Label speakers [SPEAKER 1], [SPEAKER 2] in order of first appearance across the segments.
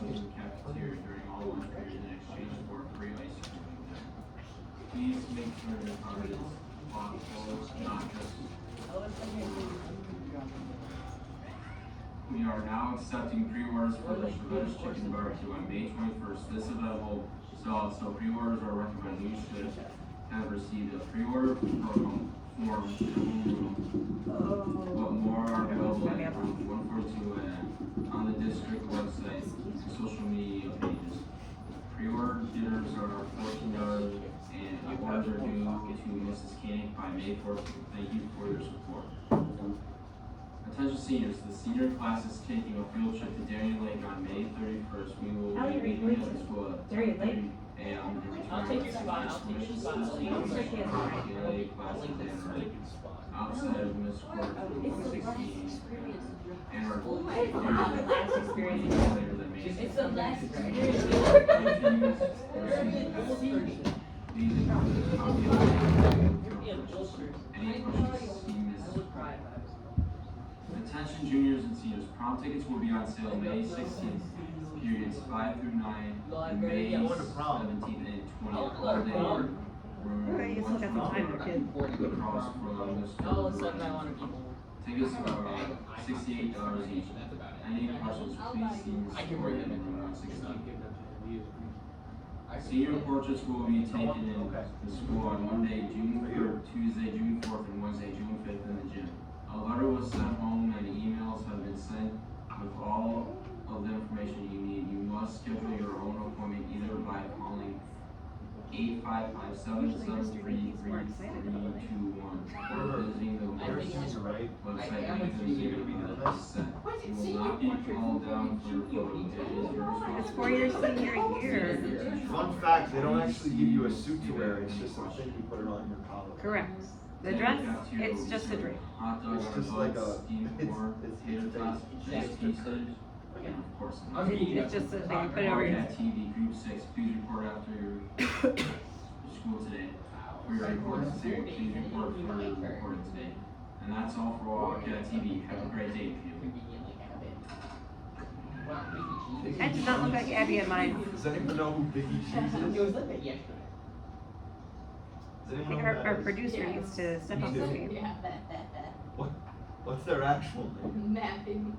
[SPEAKER 1] in the cafeteria during all lunch periods in exchange for free ice cream. Please make sure your card is thoughtful, not just. We are now accepting pre-orders for the Chevette Chicken Barbecue on May 21st. This event will sell, so pre-orders are recommended. You should have received a pre-order form in the home room, but more are available at room 142 and on the district website and social media pages. Pre-order dinners are $14 and orders are due to Mrs. Koenig by May 4th. Thank you for your support. Attention seniors, the senior class is taking a field trip to Darien Lake on May 31st. We will be leaving at the school at 10:30 a.m.
[SPEAKER 2] I'll take your spot. I'll take your spot.
[SPEAKER 1] Outside of Miss Court 116 and our
[SPEAKER 2] Last experience.
[SPEAKER 1] later than May.
[SPEAKER 2] It's the last experience.
[SPEAKER 1] These include a copy of any questions, see Miss. Attention juniors and seniors, prom tickets will be on sale May 16th, periods 5 through 9, and May 17th and 20th, all day.
[SPEAKER 3] Right, you still got some time there, kid.
[SPEAKER 1] Across from the school.
[SPEAKER 2] Oh, it's like I want to people.
[SPEAKER 1] Tickets are $68 each. Any questions, please see Ms.
[SPEAKER 2] I can bring them in.
[SPEAKER 1] room 116. Senior portraits will be taken in the school on Monday, June 3rd, Tuesday, June 4th, and Wednesday, June 5th in the gym. A letter was sent home and emails have been sent with all of the information you need. You must schedule your own appointment either by calling 855-773-3321 or visiting the website You will not be called down for your photo. It is your
[SPEAKER 3] It's for your senior year.
[SPEAKER 4] Fun fact, they don't actually give you a suit to wear, it's just a thing you put it on your collar.
[SPEAKER 3] Correct. The dress, it's just a dress.
[SPEAKER 1] Hot dogs,
[SPEAKER 4] It's just like a,
[SPEAKER 1] steamed pork,
[SPEAKER 4] it's
[SPEAKER 1] tater tots,
[SPEAKER 4] face.
[SPEAKER 1] fish pieces, and of course.
[SPEAKER 3] It's just a, they can put it over your.
[SPEAKER 1] Wildcat TV Group 6, please report after your school today. For your report today, please report for your reporting today. And that's all for Wildcat TV. Have a great day, people.
[SPEAKER 3] That does not look like Abby and mine.
[SPEAKER 4] Does anyone know who Biggie Cheese
[SPEAKER 2] It was
[SPEAKER 4] is?
[SPEAKER 2] like that yesterday.
[SPEAKER 4] Does
[SPEAKER 3] I
[SPEAKER 4] anyone
[SPEAKER 3] think
[SPEAKER 4] know who
[SPEAKER 3] our
[SPEAKER 4] that is?
[SPEAKER 3] producer needs to step up the game.
[SPEAKER 5] Yeah.
[SPEAKER 4] What's their actual name?
[SPEAKER 5] Mapping.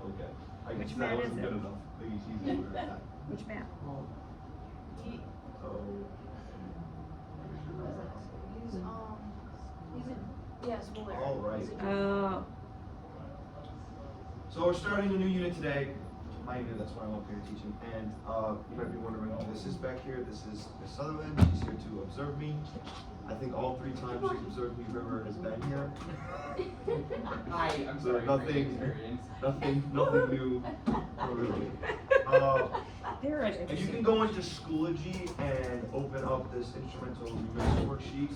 [SPEAKER 4] Okay. I
[SPEAKER 3] Which
[SPEAKER 4] guess
[SPEAKER 3] man
[SPEAKER 4] that
[SPEAKER 3] is
[SPEAKER 4] wasn't
[SPEAKER 3] it?
[SPEAKER 4] good enough. Biggie Cheese is where it's at.
[SPEAKER 3] Which map?
[SPEAKER 4] So,
[SPEAKER 5] Yes, Muller.
[SPEAKER 4] all right.
[SPEAKER 3] Oh,
[SPEAKER 4] So we're starting a new unit today. My unit, that's why I'm up here teaching. And you might be wondering who this is back here. This is Miss Sutherland. She's here to observe me. I think all 3 times she's observed me, River has been here.
[SPEAKER 2] Hi, I'm
[SPEAKER 4] So
[SPEAKER 2] sorry.
[SPEAKER 4] nothing new. Not really.
[SPEAKER 3] there it
[SPEAKER 4] And
[SPEAKER 3] is.
[SPEAKER 4] you can go into Schoology and open up this instrumental remix worksheet.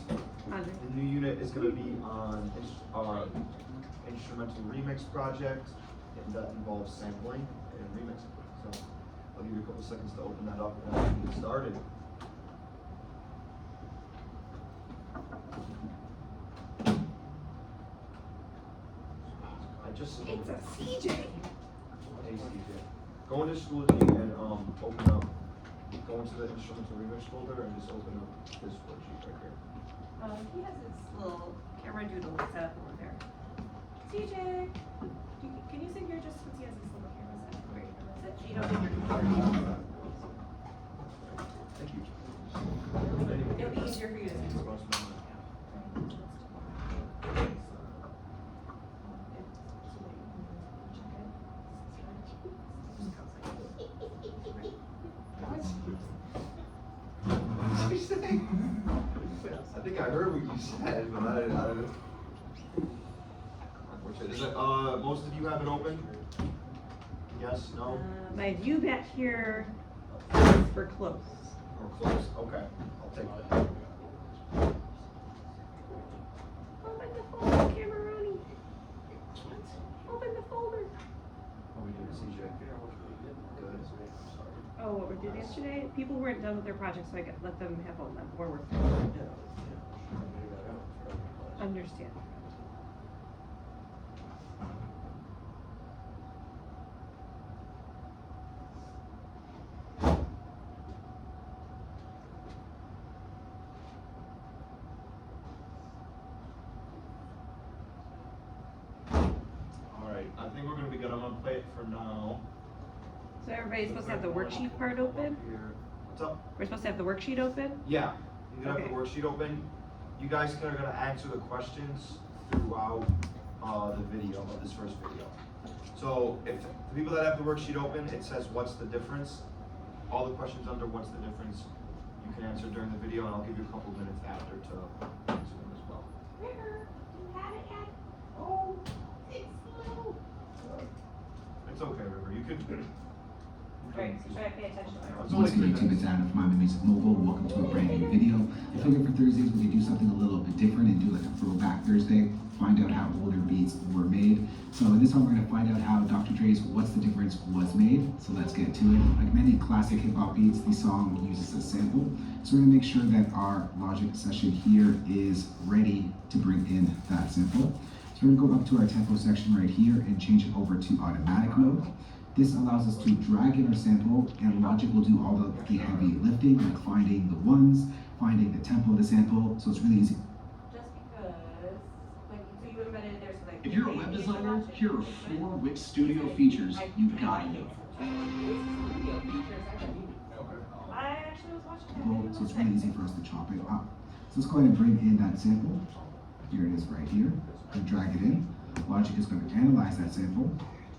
[SPEAKER 4] The new unit is going to be on our instrumental remix project, and that involves sampling and remixing. So I'll give you a couple seconds to open that up and we can get started.
[SPEAKER 3] It's a CJ.
[SPEAKER 4] Hey, CJ. Go into Schoology and open up, go into the instrumental remix folder and just open up this worksheet right here.
[SPEAKER 3] He has his little camera doodle set up over there. CJ, can you sit here just because he has his little camera set up where you don't need your computer?
[SPEAKER 4] Thank you.
[SPEAKER 3] It'll be easier for you to see.
[SPEAKER 4] What did you say? I think I heard what you said, but I didn't. Unfortunately, is it, most of you have it open? Yes, no,
[SPEAKER 3] My view back here is for close.
[SPEAKER 4] or close? Okay, I'll take that.
[SPEAKER 3] Open the folder, Cameroni. Open the folder.
[SPEAKER 4] Oh, we did a CJ. Good. Sorry.
[SPEAKER 3] Oh, what we did yesterday? People weren't done with their projects, so I could let them have all that more work. Understand.
[SPEAKER 4] we're gonna be good. I'm gonna play it for now.
[SPEAKER 3] So everybody's supposed to have the worksheet part open?
[SPEAKER 4] Here. What's up?
[SPEAKER 3] We're supposed to have the worksheet open?
[SPEAKER 4] Yeah, you can have
[SPEAKER 3] Okay.
[SPEAKER 4] the worksheet open. You guys are gonna answer the questions throughout the video of this first video. So if the people that have the worksheet open, it says what's the difference. All the questions under what's the difference, you can answer during the video, and I'll give you a couple minutes after to answer them as well.
[SPEAKER 3] River, you have it yet? Oh, it's slow.
[SPEAKER 4] It's okay, River. You could.
[SPEAKER 3] Alright, so should I pay attention?
[SPEAKER 4] It's only
[SPEAKER 5] What's good,
[SPEAKER 4] 3
[SPEAKER 5] YouTube? It's
[SPEAKER 4] minutes.
[SPEAKER 5] Adam from Mama Music Mobile. Welcome to a brand new video. I figured for Thursdays we could do something a little bit different and do like a throwback Thursday, find out how older beats were made. So in this one we're gonna find out how Dr. Dre's What's the Difference was made. So let's get to it. Like many classic hip hop beats, the song uses a sample. So we're gonna make sure that our Logic session here is ready to bring in that sample. So we're gonna go up to our tempo section right here and change it over to automatic mode. This allows us to drag in our sample, and Logic will do all the heavy lifting, like finding the ones, finding the tempo of the sample, so it's really easy.
[SPEAKER 3] Just because, like, so you embedded it there so like.
[SPEAKER 5] If you're a web designer, here are 4 Wix Studio features you gotta know.
[SPEAKER 3] I actually was watching that
[SPEAKER 5] Well,
[SPEAKER 3] video.
[SPEAKER 5] so it's really easy for us to chop it up. So let's go ahead and bring in that sample. Here it is right here, and drag it in. Logic is going to analyze that sample.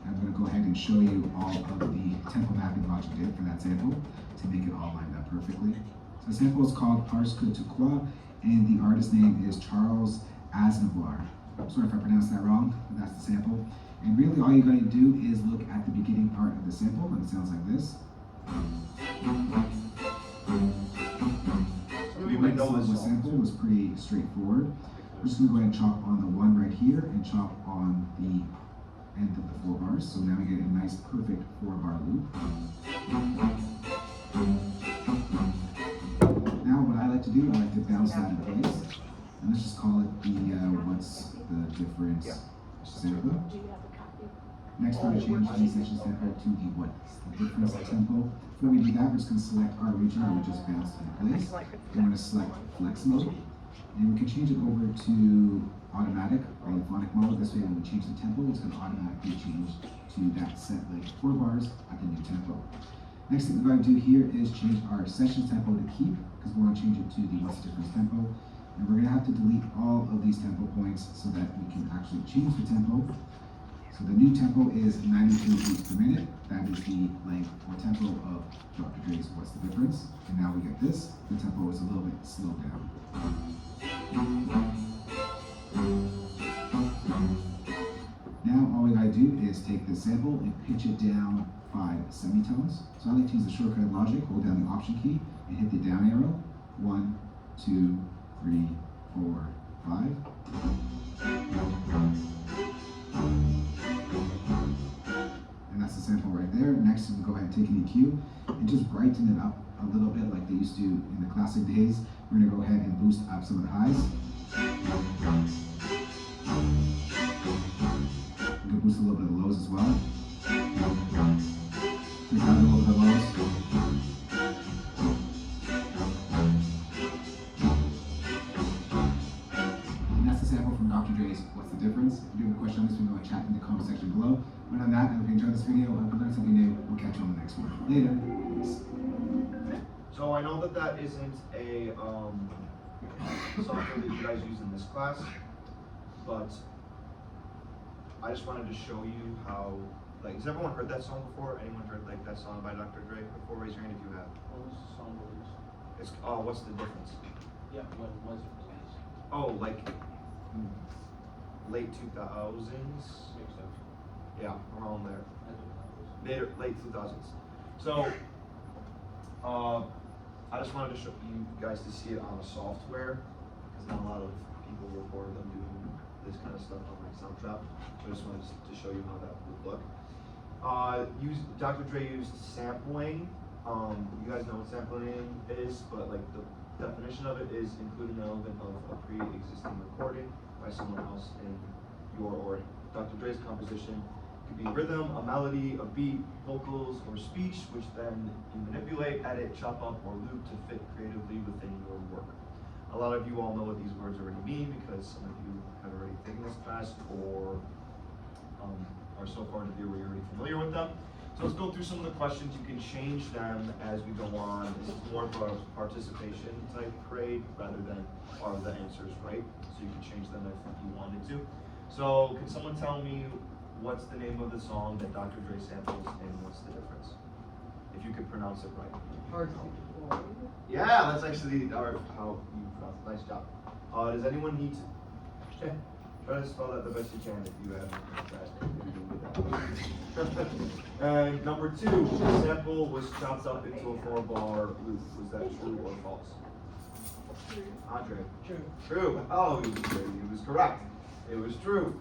[SPEAKER 5] I'm going to go ahead and show you all of the tempo mapping Logic did for that sample to make it all lined up perfectly. So the sample is called Parce que tu crois, and the artist name is Charles Aznavour. I'm sorry if I pronounced that wrong, but that's the sample. And really all you got to do is look at the beginning part of the sample, and it sounds like this.
[SPEAKER 4] Some of you might know this
[SPEAKER 5] The
[SPEAKER 4] song.
[SPEAKER 5] sample was pretty straightforward. We're just going to go ahead and chop on the one right here and chop on the end of the 4 bars. So now we get a nice perfect 4-bar loop. Now what I like to do, I like to bounce that in place. And let's just call it the what's the difference sample. Next we're going to change the section sample to the what's the difference tempo. Before we do that, we're just going to select our region and we'll just bounce in place. Then we're going to select flex mode. And we can change it over to automatic or euphonic mode. This way when we change the tempo, it's going to automatically change to that set like 4 bars at the new tempo. Next thing we're going to do here is change our session tempo to keep, because we want to change it to the what's difference tempo. And we're going to have to delete all of these tempo points so that we can actually change the tempo. So the new tempo is 92 beats per minute. That is the length or tempo of Dr. Dre's What's the Difference. And now we get this. The tempo is a little bit slowed down. Now all we gotta do is take this sample and pitch it down 5 semitones. So I like to use the shortcut Logic, hold down the Option key and hit the down arrow. 1, 2, 3, 4, 5. And that's the sample right there. Next, we go ahead and take an EQ and just brighten it up a little bit like they used to in the classic days. We're gonna go ahead and boost up some of the highs. We can boost a little bit of the lows as well. Take out a little bit of lows. And that's the sample from Dr. Dre's What's the Difference? If you have a question on this, we can go and chat in the comment section below. But on that, and if you enjoyed this video, I hope you learned something new. We'll catch you on the next one. Later. Peace.
[SPEAKER 4] So I know that that isn't a software that you guys use in this class, but I just wanted to show you how, like, has everyone heard that song before? Anyone heard like that song by Dr. Dre before? Raise your hand if you have.
[SPEAKER 6] What was the song released?
[SPEAKER 4] It's what's the difference?
[SPEAKER 6] Yeah, when was it released?
[SPEAKER 4] Oh, like late 2000s.
[SPEAKER 6] Makes sense.
[SPEAKER 4] Yeah, around there.
[SPEAKER 6] I don't know.
[SPEAKER 4] Later, late 2000s. So, I just wanted to show you guys to see it on a software, because not a lot of people record them doing this kind of stuff on like Soundtrap. So I just wanted to show you how that would look. Dr. Dre used sampling. You guys know what sampling is, but like the definition of it is including an element of a pre-existing recording by someone else in your or Dr. Dre's composition. Could be rhythm, a melody, a beat, vocals, or speech, which then you manipulate, edit, chop up, or loop to fit creatively within your work. A lot of you all know what these words already mean because some of you have already taken this class or are are so far into the year where you're already familiar with them. So let's go through some of the questions. You can change them as we go on. This is more of a participation type grade rather than are the answers right? So you can change them if you wanted to. So can someone tell me what's the name of the song that Dr. Dre samples and what's the difference? If you could pronounce it right. Yeah, that's actually how you pronounce it. Nice job. Does anyone need to? Try to spell that the best you can if you have that. And number 2, the sample was chopped up into a 4-bar loop. Was that true or false? True. Andre? True. Oh, he was correct. It was true.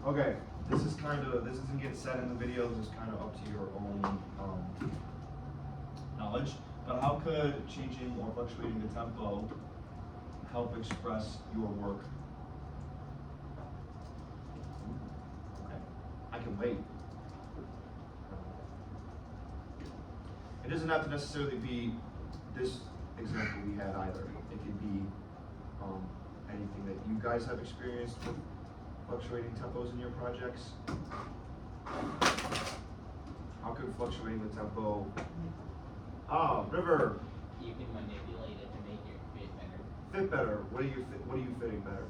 [SPEAKER 4] Okay, this isn't getting said in the video, this is kind of up to your own knowledge. But how could changing or fluctuating the tempo help express your work? Okay, I can wait. It doesn't have to necessarily be this example we had either. It could be anything that you guys have experienced with fluctuating tempos in your projects. How could fluctuating the tempo? River.
[SPEAKER 7] You can manipulate it to make it fit better.
[SPEAKER 4] Fit better. What are you fitting better?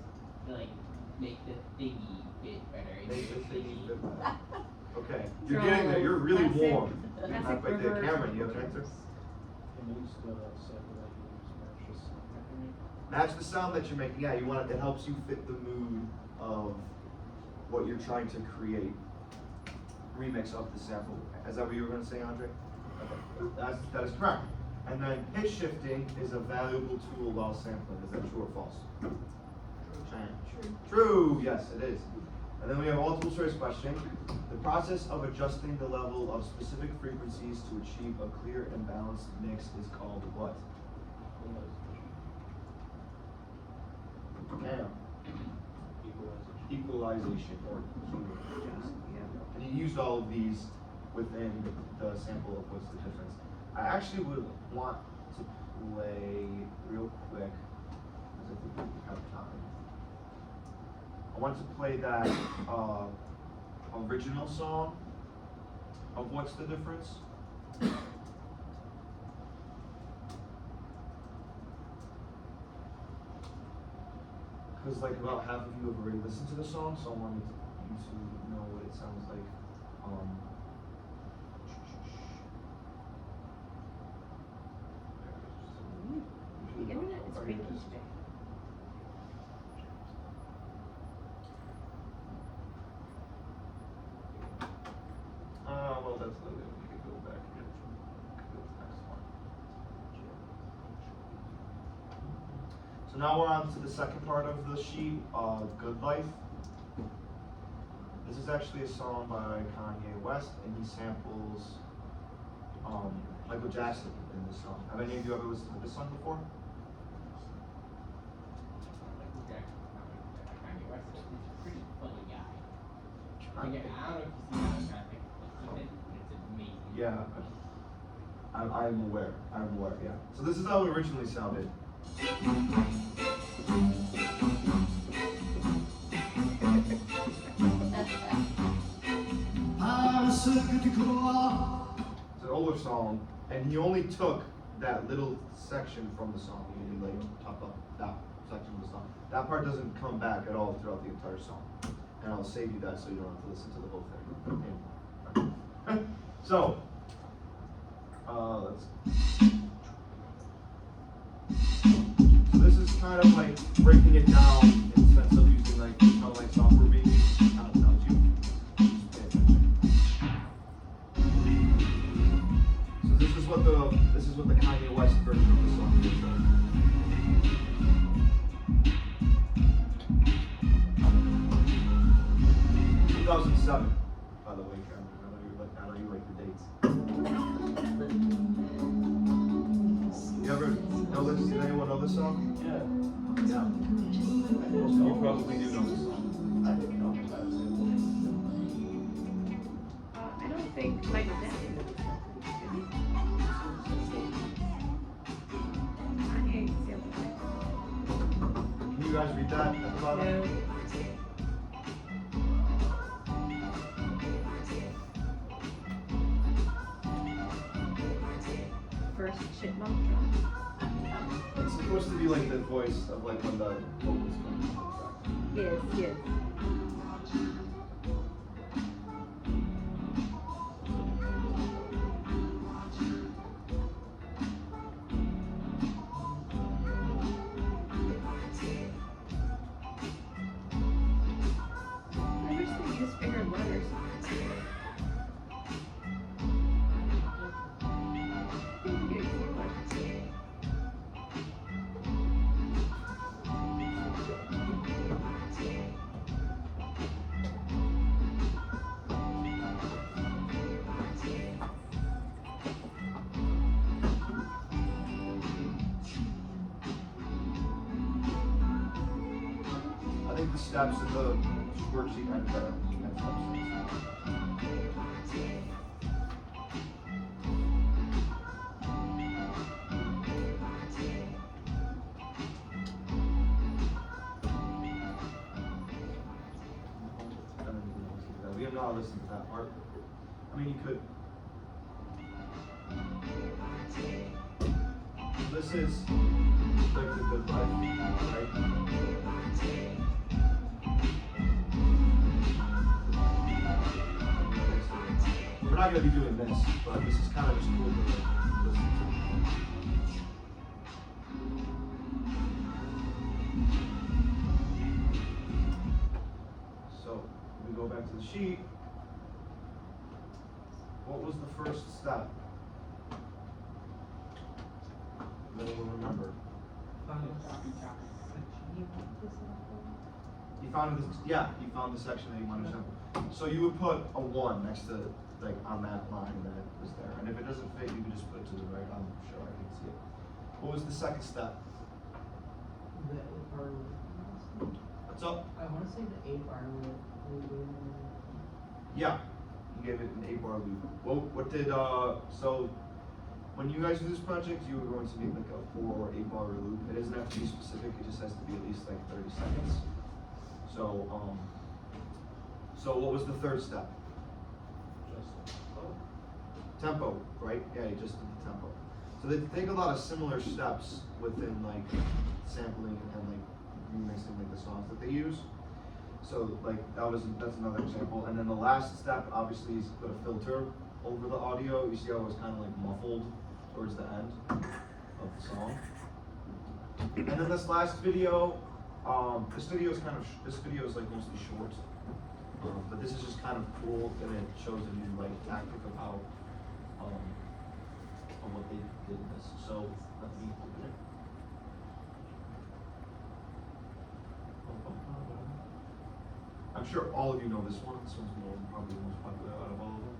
[SPEAKER 7] Like, make the thingy fit better.
[SPEAKER 4] Make the thingy fit better. Okay, you're getting there. You're really warm.
[SPEAKER 3] Classic
[SPEAKER 4] Right there,
[SPEAKER 3] River.
[SPEAKER 4] Cameron, you have an answer?
[SPEAKER 6] And use the sample that you use, match the sound.
[SPEAKER 4] Match the sound that you're making. Yeah, you want it helps you fit the mood of what you're trying to create. Remix of the sample. Is that what you were going to say, Andre? Okay, that is correct. And then pitch shifting is a valuable tool while sampling. Is that true or false? True. Yes, it is. And then we have a multiple choice question. The process of adjusting the level of specific frequencies to achieve a clear and balanced mix is called what? Yeah. Equalization or and you used all of these within the sample of what's the difference. I actually would want to play real quick, because I think we have time. I want to play that original song of What's the Difference. Because like about half of you have already listened to the song, so I wanted you to know what it sounds like.
[SPEAKER 3] The internet is breaking today.
[SPEAKER 4] Well, that's the way we could go back here. Go to the next one. So now we're on to the second part of the sheet, Good Life. This is actually a song by Kanye West, and he samples Michael Jackson in this song. Have any of you ever listened to this song before?
[SPEAKER 7] Kanye West is a pretty funny guy. Like, I don't know if you see how I'm trying to think of it, but it's amazing.
[SPEAKER 4] Yeah, I'm aware. Yeah. So this is how it originally sounded. It's an older song, and he only took that little section from the song. He only like chopped up that section of the song. That part doesn't come back at all throughout the entire song. And I'll save you that so you don't have to listen to the whole thing. So, so this is kind of like breaking it down in the sense of using like kind of like software maybe. Kind of tells you. Just pay attention. So this is what the Kanye West version of the song is. 2007, by the way, Cameron. I know you like the dates. You ever know this? Did anyone know this song?
[SPEAKER 6] Yeah.
[SPEAKER 4] Yeah. You probably do know this song. I think you know this.
[SPEAKER 3] I don't think Michael Jackson did this song. Kanye sampled it.
[SPEAKER 4] Can you guys read that at the bottom?
[SPEAKER 3] No.
[SPEAKER 8] first chipmunk drop?
[SPEAKER 4] It's supposed to be like the voice of like when the vocals come into the track.
[SPEAKER 8] Yes, yes. I wish they used bigger letters.
[SPEAKER 4] I think the steps of the worksheet have steps. We have not listened to that part. I mean, you could. This is like the good life, right? We're not gonna be doing this, but this is kind of just cool to listen to. So, we go back to the sheet. What was the first step? That we'll remember. He found this, yeah, he found the section that he wanted to sample. So you would put a 1 next to, like, on that line that was there. And if it doesn't fit, you can just put it to the right. I'm sure I can see it. What was the second step?
[SPEAKER 7] The A-bar loop.
[SPEAKER 4] What's up?
[SPEAKER 7] I wanna say the A-bar loop.
[SPEAKER 4] Yeah, you gave it an 8-bar loop. What did, so when you guys do this project, you were going to make like a 4 or 8-bar loop. It doesn't have to be specific, it just has to be at least like 30 seconds. So, so what was the third step? Tempo, right? Yeah, you just did the tempo. So they take a lot of similar steps within like sampling and like remixing like the songs that they use. So like that's another example. And then the last step obviously is put a filter over the audio. You see how it was kind of like muffled towards the end of the song. And then this last video, this video is like mostly short. But this is just kind of cool and it shows a new like tactic of how on what they did in this. So let me open it. I'm sure all of you know this one. This one's probably the most popular out of all of them.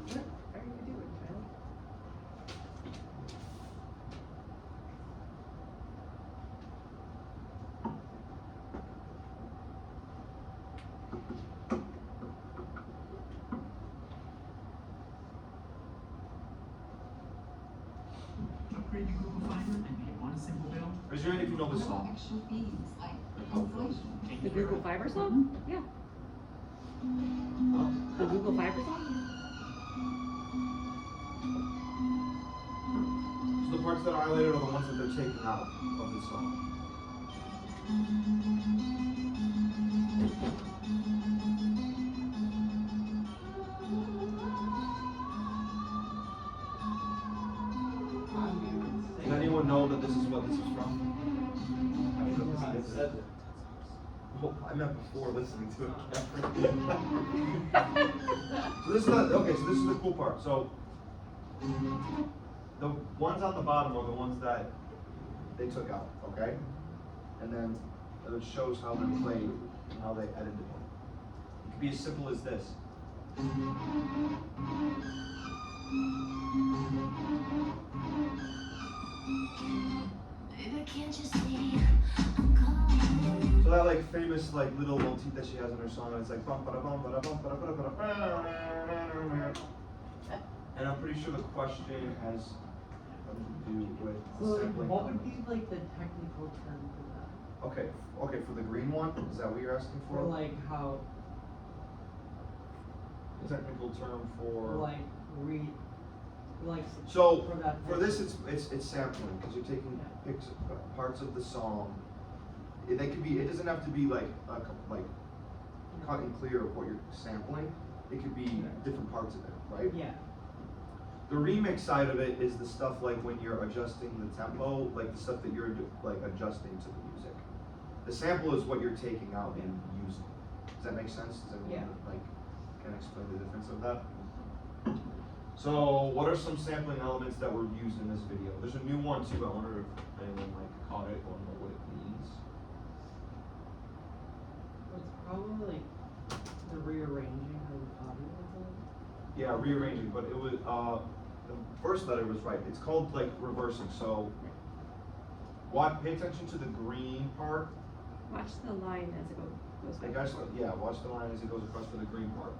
[SPEAKER 8] How are you doing, child?
[SPEAKER 9] Upgrade your Google Fiber and pay one simple bill.
[SPEAKER 4] Raise your hand if you know this song.
[SPEAKER 10] Extra fees like
[SPEAKER 4] Like how it goes.
[SPEAKER 9] Take
[SPEAKER 8] The
[SPEAKER 9] care
[SPEAKER 8] Google
[SPEAKER 9] of-
[SPEAKER 8] Fiber song? Yeah. The Google Fiber song?
[SPEAKER 4] So the parts that are highlighted are the ones that they're taking out of the song. Does anyone know that this is what this is from? Well, I meant before listening to it. So this is so this is the cool part. So the ones on the bottom are the ones that they took out, okay? And then it shows how they're played and how they edited it. It could be as simple as this.
[SPEAKER 10] Baby, can't you see I'm calling?
[SPEAKER 4] So that like famous like little motif that she has in her song, and it's like bum ba da bum ba da bum ba da ba da ba da. And I'm pretty sure the question has something to do with
[SPEAKER 7] So like,
[SPEAKER 4] sampling.
[SPEAKER 7] what would be like the technical term for that?
[SPEAKER 4] Okay, okay, for the green one, is that what you're asking for?
[SPEAKER 7] Or like how,
[SPEAKER 4] Technical term
[SPEAKER 7] or
[SPEAKER 4] for.
[SPEAKER 7] like like.
[SPEAKER 4] So,
[SPEAKER 7] for that
[SPEAKER 4] for
[SPEAKER 7] type
[SPEAKER 4] this,
[SPEAKER 7] of-
[SPEAKER 4] it's sampling, cause you're taking parts of the song. They could be, it doesn't have to be like, like cut and clear of what you're sampling, it could be different parts of it, right?
[SPEAKER 7] Yeah,
[SPEAKER 4] The remix side of it is the stuff like when you're adjusting the tempo, like the stuff that you're like adjusting to the music. The sample is what you're taking out and using. Does that make sense? Does everyone like, can explain the difference of that? So, what are some sampling elements that were used in this video? There's a new one too, I wonder if anyone like caught it or know what it means.
[SPEAKER 7] it's probably like the rearranging of the audio.
[SPEAKER 4] Yeah, rearranging, but it was, the first letter was right, it's called like reversing, so. Pay attention to the green part.
[SPEAKER 8] Watch the line as it goes
[SPEAKER 4] Hey
[SPEAKER 8] by.
[SPEAKER 4] guys, yeah, watch the line as it goes across for the green part.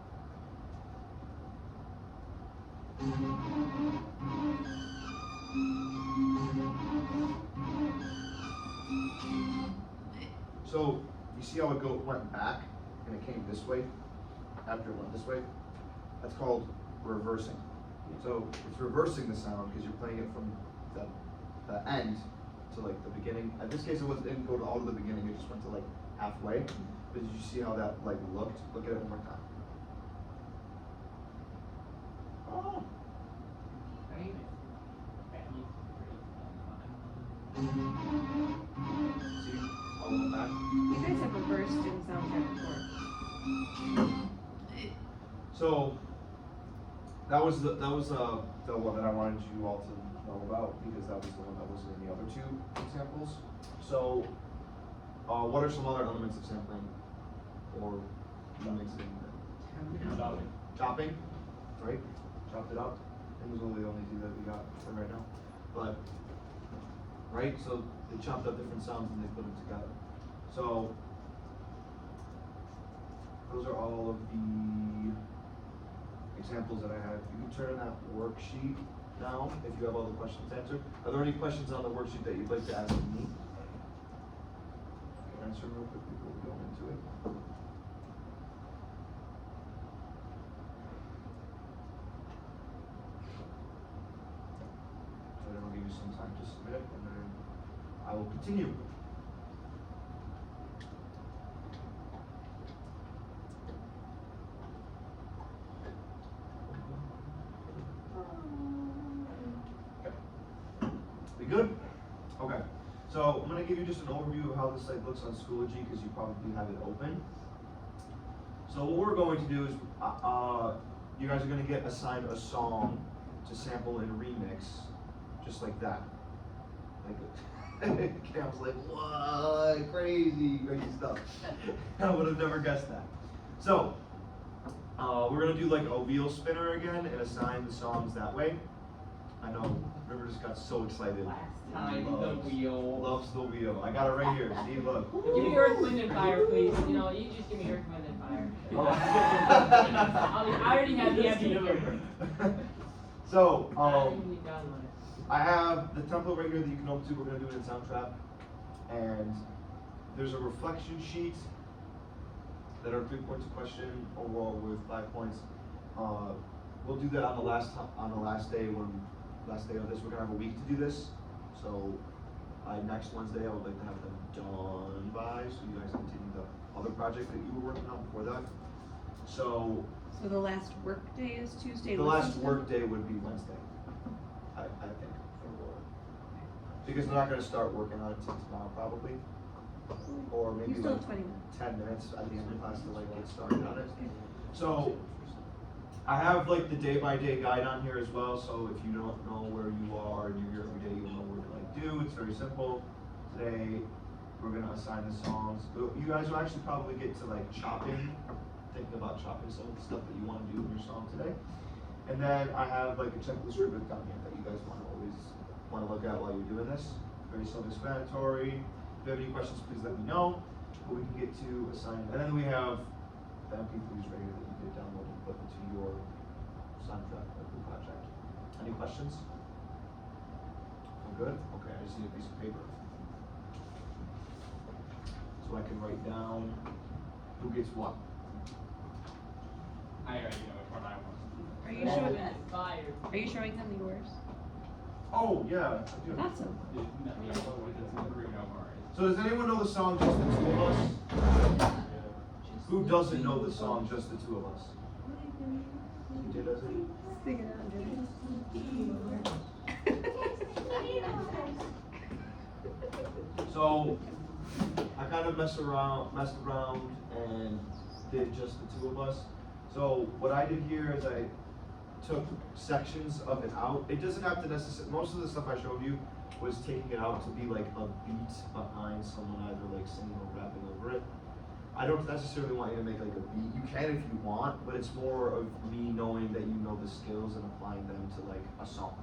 [SPEAKER 4] So, you see how it went back and it came this way after it went this way? That's called reversing. So, it's reversing the sound because you're playing it from the end to like the beginning. In this case, it didn't go to all to the beginning, it just went to like halfway. But did you see how that like looked? Look at it one more time. Oh. See how it went back?
[SPEAKER 8] You guys have reversed in soundtrack before.
[SPEAKER 4] So that was the one that I wanted you all to know about because that was the one that wasn't in the other two examples. So what are some other elements of sampling or remixing? Chopping, right? Chopped it up. It was only the only two that we got for right now. But right, so they chopped up different sounds and they put them together. So those are all of the examples that I had. You can turn in that worksheet now if you have all the questions answered. Are there any questions on the worksheet that you'd like to ask me? Can I answer real quick before we go into it? So then I'll give you some time to submit and then I will continue. We good? Okay. So I'm gonna give you just an overview of how this site looks on Schoology because you probably have it open. So what we're going to do is, you guys are gonna get assigned a song to sample and remix, just like that. Like, Cam's like, what? Crazy stuff. I would have never guessed that. So, we're gonna do like a wheel spinner again and assign the songs that way. I know River just got so excited.
[SPEAKER 7] Time the wheel.
[SPEAKER 4] Loves the wheel. I got it right here. See, look.
[SPEAKER 7] Give me Earth, Wind, and Fire, please. You know, you just give me Earth, Wind, and Fire.
[SPEAKER 4] Oh.
[SPEAKER 7] I already have the empty number.
[SPEAKER 4] So,
[SPEAKER 7] I didn't even download it.
[SPEAKER 4] I have the template right here that you can open to. We're gonna do it in Soundtrap, and there's a reflection sheet that are 3 points of question overall with 5 points. We'll do that on the last day of this. We're gonna have a week to do this. So by next Wednesday, I would like to have them done by, so you guys continue the other project that you were working on before that. So
[SPEAKER 8] So the last work day is Tuesday?
[SPEAKER 4] the last
[SPEAKER 8] listen to-
[SPEAKER 4] work day would be Wednesday, I think. Because they're not gonna start working on it till tomorrow probably. Or maybe
[SPEAKER 8] You still
[SPEAKER 4] like
[SPEAKER 8] have 20 minutes.
[SPEAKER 4] 10 minutes at the end of class to like get started on it. So I have like the day-by-day guide on here as well, so if you don't know where you are and you're here every day, you'll know what to like do. It's very simple. Today, we're gonna assign the songs. You guys will actually probably get to like chopping, thinking about chopping some of the stuff that you wanna do in your song today. And then I have like a checklist ribbon down here that you guys wanna look at while you're doing this. Very self-explanatory. If you have any questions, please let me know. But we can get to assign, and then we have the MP3s right here that you could download and put into your soundtrack project. Any questions? I'm good? Okay, I just need a piece of paper. so I can write down who gets what.
[SPEAKER 7] I already know which one I want.
[SPEAKER 8] Are you showing,
[SPEAKER 2] Fire.
[SPEAKER 8] are you showing them yours?
[SPEAKER 4] Oh, yeah, I do.
[SPEAKER 8] Awesome.
[SPEAKER 4] So does anyone know the song Just the Two of Us? Who doesn't know the song Just the Two of Us? TJ does it?
[SPEAKER 8] Sing it out,
[SPEAKER 4] So I kind of messed around and did Just the Two of Us. So what I did here is I took sections of it out. It doesn't have to necessarily, most of the stuff I showed you was taking it out to be like a beat behind someone either like singing or rapping over it. I don't necessarily want you to make like a beat. You can if you want, but it's more of me knowing that you know the skills and applying them to like a song,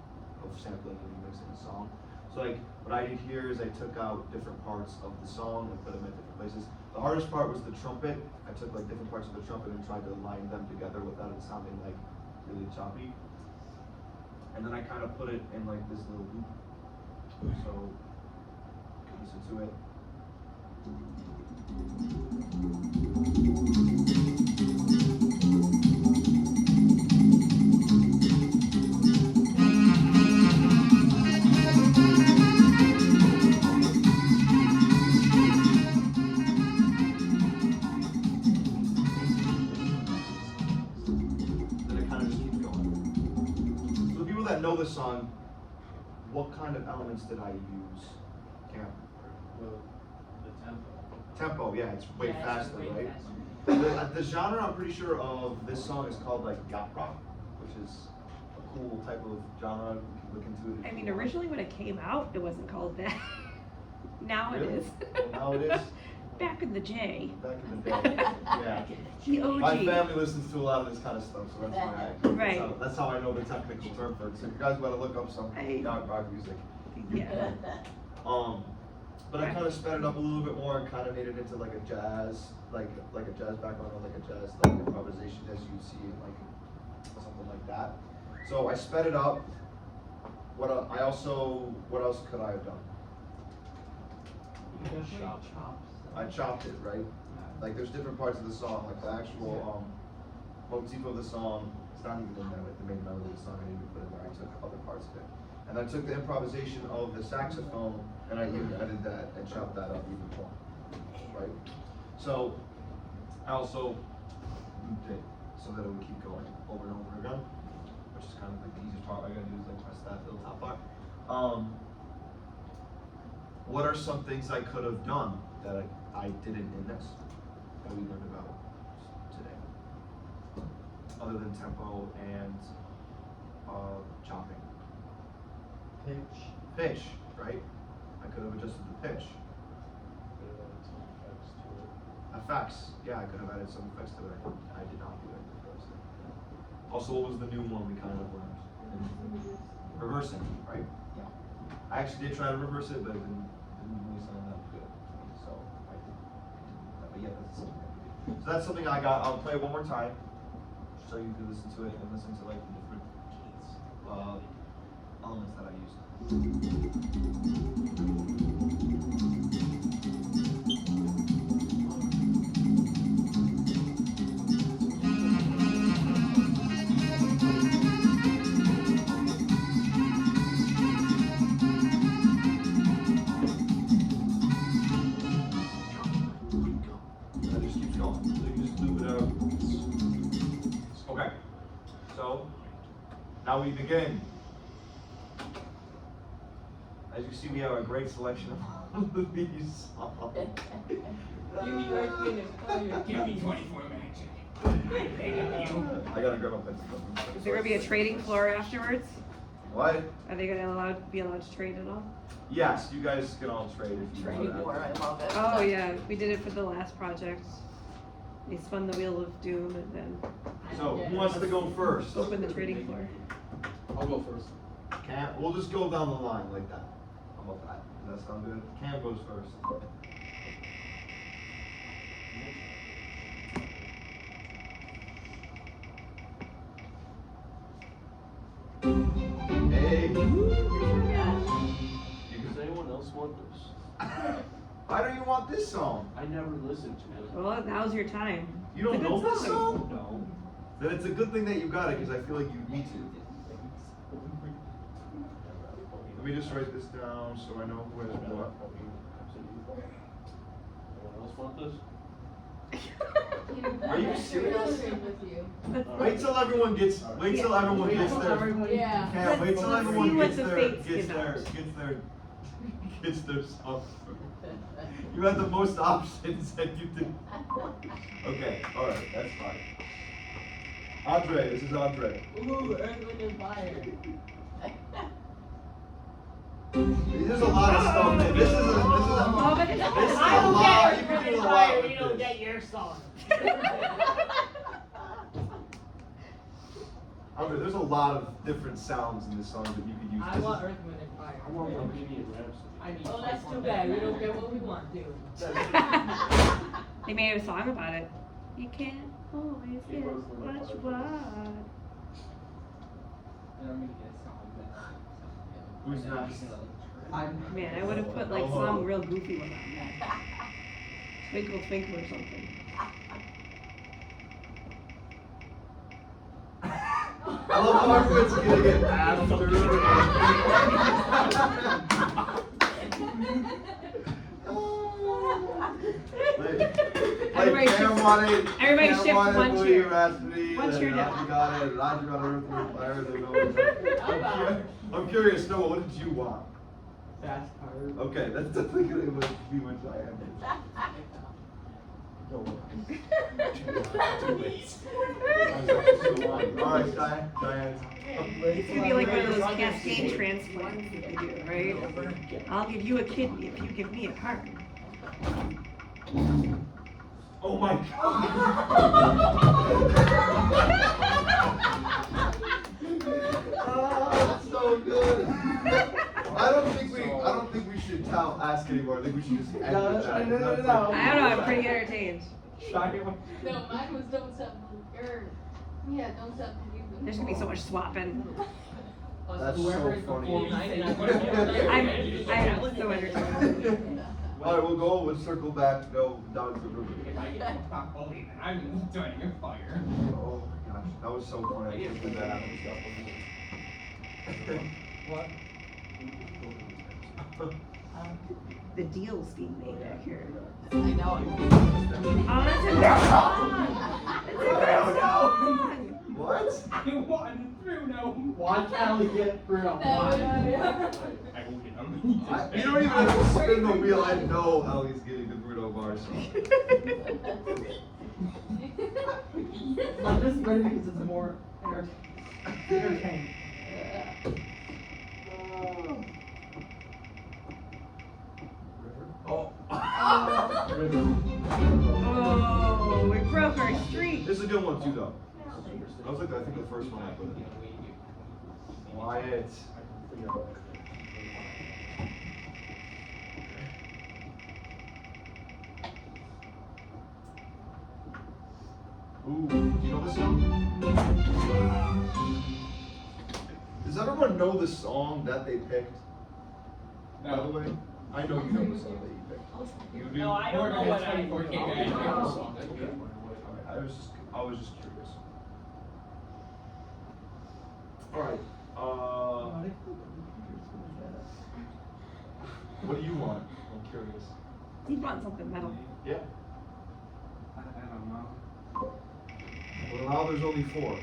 [SPEAKER 4] of sampling and remixing a song. So like what I did here is I took out different parts of the song and put them in different places. The hardest part was the trumpet. I took like different parts of the trumpet and tried to align them together without it sounding like really choppy. And then I kind of put it in like this little loop. So you can listen to it. Then it kind of just keeps going. So the people that know this song, what kind of elements did I use? Cam?
[SPEAKER 6] Well, the tempo.
[SPEAKER 4] Tempo, yeah, it's way
[SPEAKER 2] Yeah,
[SPEAKER 4] faster,
[SPEAKER 2] way
[SPEAKER 4] right?
[SPEAKER 2] faster.
[SPEAKER 4] The genre I'm pretty sure of this song is called like yacht rock, which is a cool type of genre. You can look into it. if
[SPEAKER 8] I mean,
[SPEAKER 4] you want.
[SPEAKER 8] originally when it came out, it wasn't called that. Now it
[SPEAKER 4] Really?
[SPEAKER 8] is.
[SPEAKER 4] Now it is?
[SPEAKER 8] Back in the J.
[SPEAKER 4] Back in the day, yeah.
[SPEAKER 8] The OG.
[SPEAKER 4] My family listens to a lot of this kind of stuff, so that's why
[SPEAKER 8] Right.
[SPEAKER 4] that's how I know the technical term for it. So if you guys want to look up some
[SPEAKER 8] Right.
[SPEAKER 4] yacht rock music.
[SPEAKER 8] Yeah.
[SPEAKER 4] But I kind of sped it up a little bit more and kind of made it into like a jazz, like a jazz background or like a jazz like improvisation as you see in like something like that. So I sped it up. What else could I have done? I chopped it, right? Like there's different parts of the song, like the actual motif of the song. It's not even in there, like the main melody of the song. I didn't even put in there. I took other parts of it. And I took the improvisation of the saxophone and I even edited that and chopped that up even more, right? So I also looped it so that it would keep going over and over again, which is kind of like the easiest part. All I gotta do is like press that little top bar. What are some things I could have done that I didn't in this that we learned about today? Other than tempo and chopping. Pitch, right? I could have adjusted the pitch. Effects, yeah, I could have added some effects to it. I did not do it. Also, what was the new one we kind of learned? Reversing, right? Yeah. I actually did try to reverse it, but it didn't really sound that good. So I did that. But yeah, that's something I did. So that's something I got. I'll play it one more time, so you can listen to it and listen to like the different elements that I used. And it just keeps going. So you can just loop it out. Okay. So now we begin. As you see, we have a great selection of these songs.
[SPEAKER 7] Give me 24 minutes.
[SPEAKER 4] I gotta grab a pencil.
[SPEAKER 8] Is there gonna be a trading floor afterwards?
[SPEAKER 4] What?
[SPEAKER 8] Are they gonna be allowed to trade at all?
[SPEAKER 4] Yes, you guys can all trade if you want.
[SPEAKER 2] Trading war, I love it.
[SPEAKER 8] Oh yeah, we did it for the last project. They spun the wheel of doom and then
[SPEAKER 4] So who wants to go first?
[SPEAKER 8] open the trading floor.
[SPEAKER 6] I'll go first.
[SPEAKER 4] Cam, we'll just go down the line like that. How about that? Does that sound good? Cam goes first. Hey.
[SPEAKER 6] Does anyone else want this?
[SPEAKER 4] Why do you want this song?
[SPEAKER 6] I never listened to it.
[SPEAKER 8] Well, now's your time.
[SPEAKER 4] You don't
[SPEAKER 8] It's a
[SPEAKER 4] know
[SPEAKER 8] good
[SPEAKER 4] this song?
[SPEAKER 6] No.
[SPEAKER 4] Then it's a good thing that you got it, because I feel like you need to. Let me just write this down so I know who has what.
[SPEAKER 6] Anyone else want this?
[SPEAKER 4] Are you serious?
[SPEAKER 10] With you.
[SPEAKER 4] Wait till everyone gets, wait till everyone gets their,
[SPEAKER 10] Yeah.
[SPEAKER 4] Cam, wait till
[SPEAKER 8] Let's
[SPEAKER 4] everyone
[SPEAKER 8] see what
[SPEAKER 4] gets
[SPEAKER 8] the
[SPEAKER 4] their,
[SPEAKER 8] fates
[SPEAKER 4] gets
[SPEAKER 8] give
[SPEAKER 4] their,
[SPEAKER 8] us.
[SPEAKER 4] gets their song. You had the most options and you did. Okay, alright, that's fine. Andre, this is Andre.
[SPEAKER 10] Ooh, Earth, Wind, and Fire.
[SPEAKER 4] There's a lot of stuff in this is a,
[SPEAKER 8] Oh, but it's
[SPEAKER 4] this is
[SPEAKER 8] I
[SPEAKER 4] a
[SPEAKER 8] don't
[SPEAKER 4] lot,
[SPEAKER 8] get
[SPEAKER 4] you can do a lot
[SPEAKER 7] Fire,
[SPEAKER 4] with
[SPEAKER 7] you don't
[SPEAKER 4] this.
[SPEAKER 7] get your song.
[SPEAKER 4] Andre, there's a lot of different sounds in this song that you could use.
[SPEAKER 7] I
[SPEAKER 4] This
[SPEAKER 7] want
[SPEAKER 4] is-
[SPEAKER 7] Earth, Wind, and Fire.
[SPEAKER 6] I want Bohemian Rhapsody.
[SPEAKER 7] I need
[SPEAKER 10] Oh, that's
[SPEAKER 7] twice
[SPEAKER 10] too
[SPEAKER 7] more
[SPEAKER 10] bad.
[SPEAKER 7] than
[SPEAKER 10] We don't
[SPEAKER 7] that.
[SPEAKER 10] get what we want, do.
[SPEAKER 8] They made a song about it. You can't always get what you want.
[SPEAKER 7] And I'm gonna get a song that's-
[SPEAKER 4] Who's next?
[SPEAKER 8] Man, I would have put like some real goofy one on there. Twinkle Twinkle or something.
[SPEAKER 4] I love how everyone's getting it after.
[SPEAKER 8] Everybody
[SPEAKER 4] Cam
[SPEAKER 8] shift-
[SPEAKER 4] wanted,
[SPEAKER 8] everybody
[SPEAKER 4] Cam
[SPEAKER 8] shift
[SPEAKER 4] wanted
[SPEAKER 8] one
[SPEAKER 4] Bohemian
[SPEAKER 8] cheer.
[SPEAKER 4] Rhapsody,
[SPEAKER 8] One
[SPEAKER 4] and
[SPEAKER 8] cheer down.
[SPEAKER 4] Roger got it, Roger got Earth, Wind, and Fire, then I'm curious, Noah, what did you want?
[SPEAKER 7] Fast Cars.
[SPEAKER 4] Okay, that's definitely gonna be what I am. Alright, Diane.
[SPEAKER 8] It's gonna be like one of those cascade transplants that they do, right? I'll give you a kidney if you give me a heart.
[SPEAKER 4] Oh my god. Oh, that's so good. I don't think we should ask anymore. I think we should just end
[SPEAKER 7] No,
[SPEAKER 4] with that.
[SPEAKER 7] no, no, no,
[SPEAKER 4] That's
[SPEAKER 7] no.
[SPEAKER 4] like-
[SPEAKER 8] I don't know, I'm pretty entertained.
[SPEAKER 10] No, mine was Don't Stop Believing. Yeah, Don't Stop Believing.
[SPEAKER 8] There's gonna be so much swapping.
[SPEAKER 4] That's so funny.
[SPEAKER 8] I'm so entertained.
[SPEAKER 4] Alright, we'll circle back, go down to the river.
[SPEAKER 7] If I get Stop Believing, I'm joining your fire.
[SPEAKER 4] Oh my gosh, that was so funny. I can't believe that happened.
[SPEAKER 7] What?
[SPEAKER 8] The deal's being made back here.
[SPEAKER 10] I know.
[SPEAKER 8] Oh, that's a great song! It's a great song!
[SPEAKER 4] What?
[SPEAKER 7] I won through no. Watch Allie get through.
[SPEAKER 10] That would
[SPEAKER 7] I will get them.
[SPEAKER 4] You don't even have to spin the wheel. I know Ellie's getting the Bruno Mars song.
[SPEAKER 7] I'm just ready because it's more entertaining.
[SPEAKER 4] Oh.
[SPEAKER 8] Oh, we broke our streak.
[SPEAKER 4] This is a good one too, though. That was like I think the first one I put in. Quiet. Ooh, do you know this song? Does everyone know the song that they picked? By the way, I know you know the song that you picked. You do?
[SPEAKER 7] No, I don't know what I. 24K guys.
[SPEAKER 4] I was just curious. Alright, what do you want? I'm curious.
[SPEAKER 8] You'd want something metal.
[SPEAKER 4] Yeah.
[SPEAKER 1] I don't know.
[SPEAKER 4] Well, now there's only 4.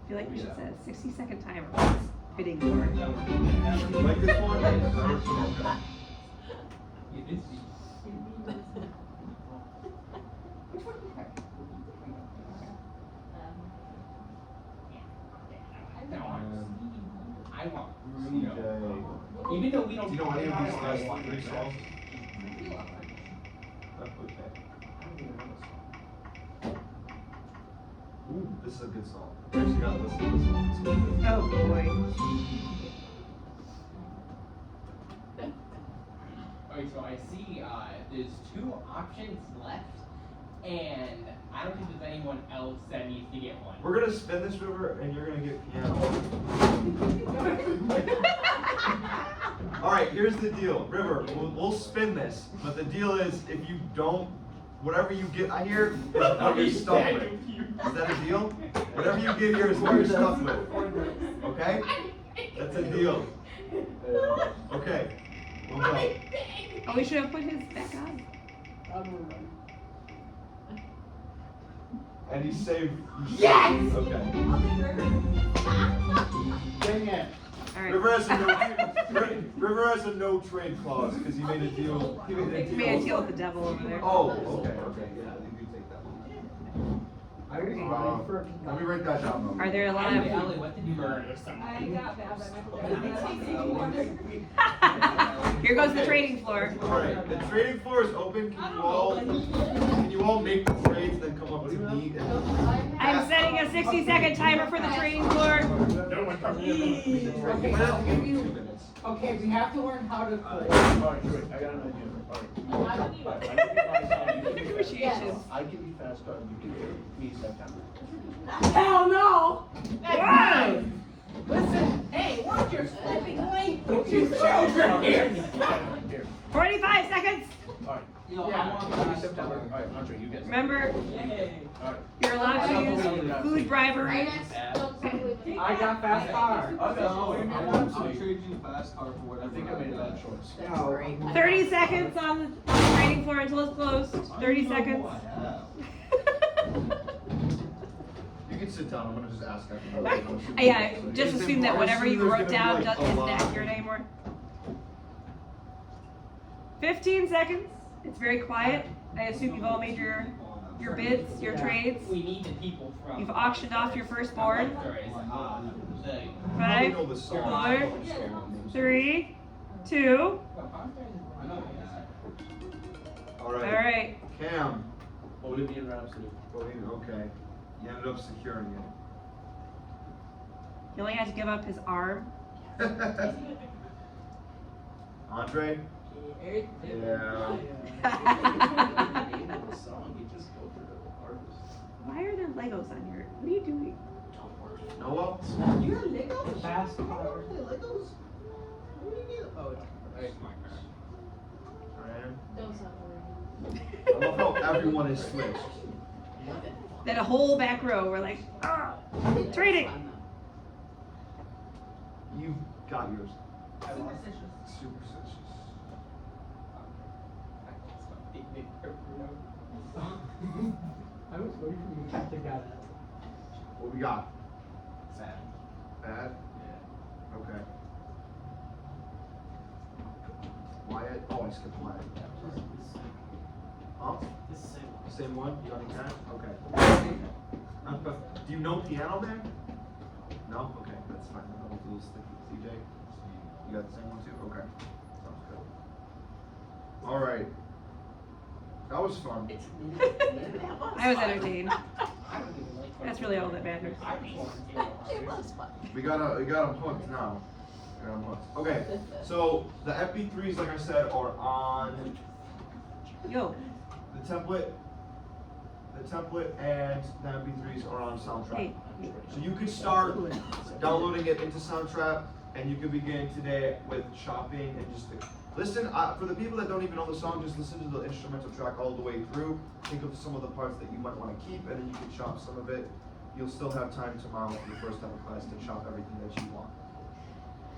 [SPEAKER 8] I feel like we should set a 60-second timer for this bidding war.
[SPEAKER 4] You like this one?
[SPEAKER 7] I want Bruno.
[SPEAKER 4] CJ.
[SPEAKER 7] Even though we don't.
[SPEAKER 4] Do you know any of these
[SPEAKER 7] I
[SPEAKER 4] last
[SPEAKER 7] want
[SPEAKER 4] 3
[SPEAKER 7] Bruno.
[SPEAKER 4] songs? Okay. Ooh, this is a good song. I actually gotta listen to this song. This one's good.
[SPEAKER 8] Oh boy.
[SPEAKER 7] Okay, so I see there's 2 options left, and I don't think there's anyone else that needs to get one.
[SPEAKER 4] We're gonna spin this river and you're gonna get piano. Alright, here's the deal. River, we'll spin this, but the deal is if you don't, whatever you get here is what you're stuck with. Is that a deal? Whatever you get here is what you're stuck with. Okay? That's a deal. Okay. We'll go.
[SPEAKER 8] Oh, we should have put his back on.
[SPEAKER 4] And he's saved.
[SPEAKER 10] Yes!
[SPEAKER 4] Okay.
[SPEAKER 6] Dang it.
[SPEAKER 8] Alright.
[SPEAKER 4] River has a no trade clause because he made a deal. He made a
[SPEAKER 8] We made a deal with the devil over there.
[SPEAKER 4] Oh, okay, yeah, you do take that one. Let me write that down.
[SPEAKER 8] Are there a lot
[SPEAKER 7] Ellie,
[SPEAKER 8] of?
[SPEAKER 7] Ellie, what did you learn?
[SPEAKER 8] Here goes the trading floor.
[SPEAKER 4] Alright, the trading floor is open. Can you all make the trades, then come up to me and.
[SPEAKER 8] I'm setting a 60-second timer for the trading floor.
[SPEAKER 11] Okay, we have to learn how to play.
[SPEAKER 6] Alright, great, I got an idea.
[SPEAKER 8] Negotiations.
[SPEAKER 6] I can be fast car, you can be September.
[SPEAKER 11] Hell no!
[SPEAKER 8] Whoa!
[SPEAKER 11] Listen, hey, watch your flipping language, you children here!
[SPEAKER 6] Here,
[SPEAKER 8] 45 seconds.
[SPEAKER 6] alright.
[SPEAKER 7] Yo, I
[SPEAKER 6] Yeah,
[SPEAKER 7] want
[SPEAKER 6] September, alright, Andre, you guess.
[SPEAKER 8] Remember,
[SPEAKER 6] Alright.
[SPEAKER 8] you're allowed to use food bribery.
[SPEAKER 11] I got fast car.
[SPEAKER 6] I'll trade you fast car for whatever. I think I made a bad choice.
[SPEAKER 8] 30 seconds on the trading floor until it's closed. 30 seconds.
[SPEAKER 4] You can sit down, I'm gonna just ask after.
[SPEAKER 8] Yeah, just assume that whatever you wrote down isn't accurate anymore. 15 seconds. It's very quiet. I assume you've all made your bids, your trades.
[SPEAKER 7] We need the people from.
[SPEAKER 8] You've auctioned off your firstborn.
[SPEAKER 7] The.
[SPEAKER 8] 5, 4, 3, 2. Alright.
[SPEAKER 4] Cam.
[SPEAKER 6] Bohemian Rhapsody.
[SPEAKER 4] Okay. You ended up securing it.
[SPEAKER 8] He only had to give up his arm.
[SPEAKER 4] Andre? Yeah.
[SPEAKER 8] Why are there Legos on here? What are you doing?
[SPEAKER 4] Noah?
[SPEAKER 11] You're Legos?
[SPEAKER 7] Fast car.
[SPEAKER 11] Legos?
[SPEAKER 7] Oh, it's my car.
[SPEAKER 4] Ryan?
[SPEAKER 10] Don't stop worrying.
[SPEAKER 4] I love how everyone is switched.
[SPEAKER 8] Then a whole back row, we're like, ah, trading.
[SPEAKER 4] You got yours.
[SPEAKER 10] Superstitious.
[SPEAKER 4] Superstitious.
[SPEAKER 11] I was waiting for you to get that.
[SPEAKER 4] What we got?
[SPEAKER 7] Sad.
[SPEAKER 4] Bad?
[SPEAKER 7] Yeah.
[SPEAKER 4] Okay. Wyatt? Oh, I skipped Wyatt. Huh?
[SPEAKER 7] This is the same one.
[SPEAKER 4] Same one? You got any cash? Okay. Do you know Piano Man? No? Okay, that's fine. I'll do this thing with CJ. You got the same one too? Okay. Sounds good. Alright. That was fun.
[SPEAKER 8] I was entertained. That's really all that matters.
[SPEAKER 10] It was fun.
[SPEAKER 4] We got them hooked now. We got 'em hooked. Okay, so the MP3s, like I said, are on
[SPEAKER 8] Yo,
[SPEAKER 4] the template. The template and the MP3s are on Soundtrap.
[SPEAKER 8] hey,
[SPEAKER 4] So you could start downloading it into Soundtrap, and you could begin today with shopping and just listen. For the people that don't even know the song, just listen to the instrumental track all the way through. Think of some of the parts that you might want to keep, and then you can shop some of it. You'll still have time tomorrow for the first time in class to shop everything that you want.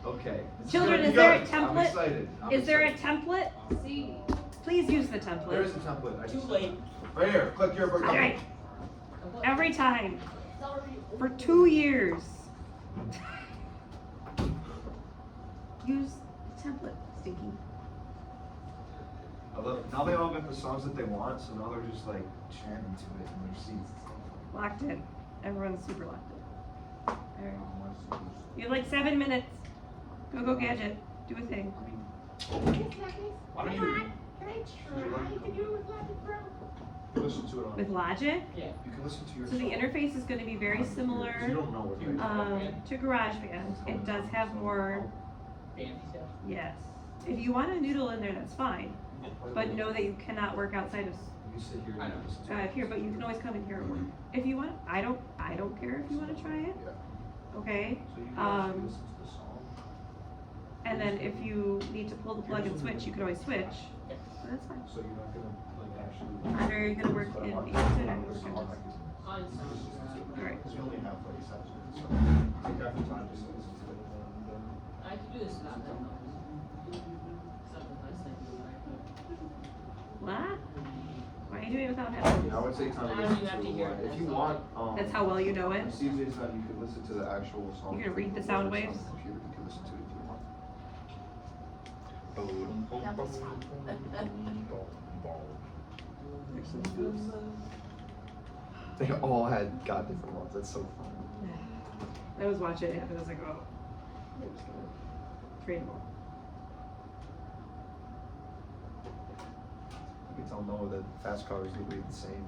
[SPEAKER 4] Okay. This
[SPEAKER 8] Children,
[SPEAKER 4] gonna
[SPEAKER 8] is
[SPEAKER 4] be
[SPEAKER 8] there a
[SPEAKER 4] good.
[SPEAKER 8] template?
[SPEAKER 4] I'm excited.
[SPEAKER 8] is there a template?
[SPEAKER 10] See.
[SPEAKER 8] Please use the
[SPEAKER 4] There
[SPEAKER 8] template.
[SPEAKER 4] is a template. I
[SPEAKER 7] Too
[SPEAKER 4] just-
[SPEAKER 7] late.
[SPEAKER 4] Right here. Click here for a couple.
[SPEAKER 8] Alright, every time,
[SPEAKER 10] It's already.
[SPEAKER 8] for 2 years. Use the template, Stinky.
[SPEAKER 4] Now they all got the songs that they want, so now they're just like jamming to it in their seats.
[SPEAKER 8] Locked in. Everyone's super locked in. Alright. You have like 7 minutes. Go Gadget. Do a thing.
[SPEAKER 4] Why don't you
[SPEAKER 10] Can I try to do it with Logic Pro?
[SPEAKER 4] listen to it on?
[SPEAKER 8] With Logic.
[SPEAKER 7] Yeah.
[SPEAKER 4] You can listen to your.
[SPEAKER 8] So the interface is going to be very similar
[SPEAKER 4] You don't know what. They're
[SPEAKER 8] to GarageBand. It does have more,
[SPEAKER 7] Fancy stuff.
[SPEAKER 8] yes. If you want a noodle in there, that's fine. But know that you cannot work outside of
[SPEAKER 4] You sit here.
[SPEAKER 7] I
[SPEAKER 4] and
[SPEAKER 7] know.
[SPEAKER 4] listen to it.
[SPEAKER 8] here. But you can always come in here and work. If you want, I don't care if you want to try it.
[SPEAKER 4] Yeah.
[SPEAKER 8] Okay.
[SPEAKER 4] So you can actually
[SPEAKER 8] Um,
[SPEAKER 4] listen to the song.
[SPEAKER 8] And And then if you need to pull the plug and switch, you can always switch.
[SPEAKER 7] Yeah.
[SPEAKER 8] So that's fine.
[SPEAKER 4] So you're not gonna like actually.
[SPEAKER 8] Andre, are you gonna work in Easton or you work in
[SPEAKER 7] On
[SPEAKER 8] Alright.
[SPEAKER 4] Because we only have like 7 minutes, so take half the time just to listen to it. And then,
[SPEAKER 7] I can do this not that long. Something I said.
[SPEAKER 8] What? Why are you doing it without headphones?
[SPEAKER 4] I would say time to
[SPEAKER 7] I don't
[SPEAKER 4] listen
[SPEAKER 7] even have to
[SPEAKER 4] to
[SPEAKER 7] hear
[SPEAKER 4] it.
[SPEAKER 7] it,
[SPEAKER 4] If you
[SPEAKER 7] that's
[SPEAKER 4] want,
[SPEAKER 8] That's how well you know it?
[SPEAKER 4] CJ's that you can listen to the actual song.
[SPEAKER 8] You're gonna read the sound waves?
[SPEAKER 4] On the computer, you can listen to it if you want.
[SPEAKER 2] That was fun.
[SPEAKER 6] They all got different ones. That's so fun.
[SPEAKER 8] I was watching it and I was like, oh, I'm just gonna train them all.
[SPEAKER 6] You can tell Noah that fast cars usually the same.